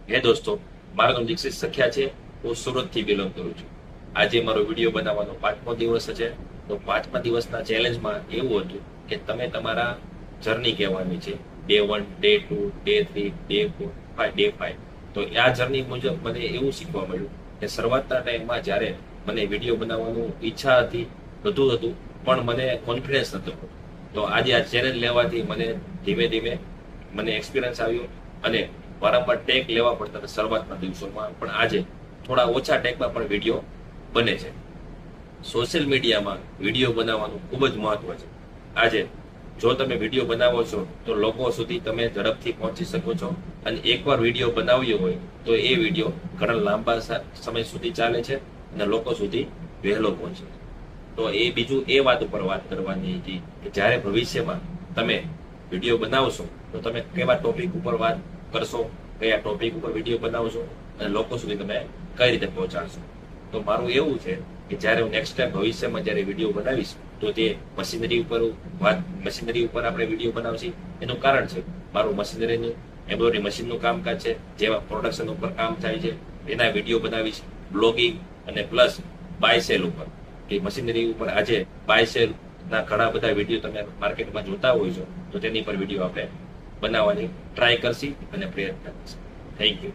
હે દોસ્તો, મારું નામ દીક્ષિત સખ્યા છે. હું સુરતથી બિલોંગ કરું છું. આજે મારો વિડીયો બનાવવાનો 5મો દિવસ છે. તો 5મા દિવસના ચેલેન્જમાં એવું હતું કે તમે તમારા જર્ની કહેવાની છે. Day 1, day 2, day 3, day 4, 5, day 5. તો આ જર્ની મુજબ મને એવું શીખવા મળ્યું કે શરૂઆતના ટાઈમમાં જ્યારે મને વિડીયો બનાવવાનું ઈચ્છા હતી, બધું હતું, પણ મને કોન્ફિડન્સ નહોતો. તો આજે આ ચેલેન્જ લેવાથી મને ધીમે ધીમે મને એક્સપિરિયન્સ આવ્યો અને વારંવાર ટેક લેવા પડતા હતા શરૂઆતના દિવસોમાં, પણ આજે થોડા ઓછા ટેકમાં પણ વિડીયો બને છે. સોશિયલ મીડિયામાં વિડીયો બનાવવાનું ખૂબ જ મહત્વ છે. આજે જો તમે વિડીયો બનાવો છો તો લોકો સુધી તમે ઝડપથી પહોંચી શકો છો, અને એકવાર વિડીયો બનાવ્યો હોય તો એ વિડીયો ઘણા લાંબા સમય સુધી ચાલે છે અને લોકો સુધી વહેલો પહોંચે. તો એ બીજું એ વાત ઉપર વાત કરવાની હતી કે જ્યારે ભવિષ્યમાં તમે વિડીયો બનાવશો તો તમે કેવા ટોપિક ઉપર વાત કરશો, કયા ટોપિક ઉપર વિડીયો બનાવશો અને લોકો સુધી તમે કઈ રીતે પહોંચાડશો. તો મારું એવું છે કે જ્યારે હું નેક્સ્ટ ટાઈમ ભવિષ્યમાં જ્યારે વિડીયો બનાવીશ તો તે મશીનરી ઉપર આપણે વિડીયો બનાવશી. એનું કારણ છે મારું મશીનરીનું એમ્બ્રોઇડરી મશીનનું કામકાજ છે, જેમાં પ્રોડક્શન ઉપર કામ થાય છે, એના વિડીયો બનાવીશ. બ્લોગિંગ અને પ્લસ બાયસેલ ઉપર, કે મશીનરી ઉપર આજે બાયસેલ ના ઘણા બધા વિડીયો તમે માર્કેટમાં જોતા હોય છો, તો તેની પર વિડીયો આપણે બનાવવાની ટ્રાય કરશી અને પ્રયત્ન કરશી. Thank you.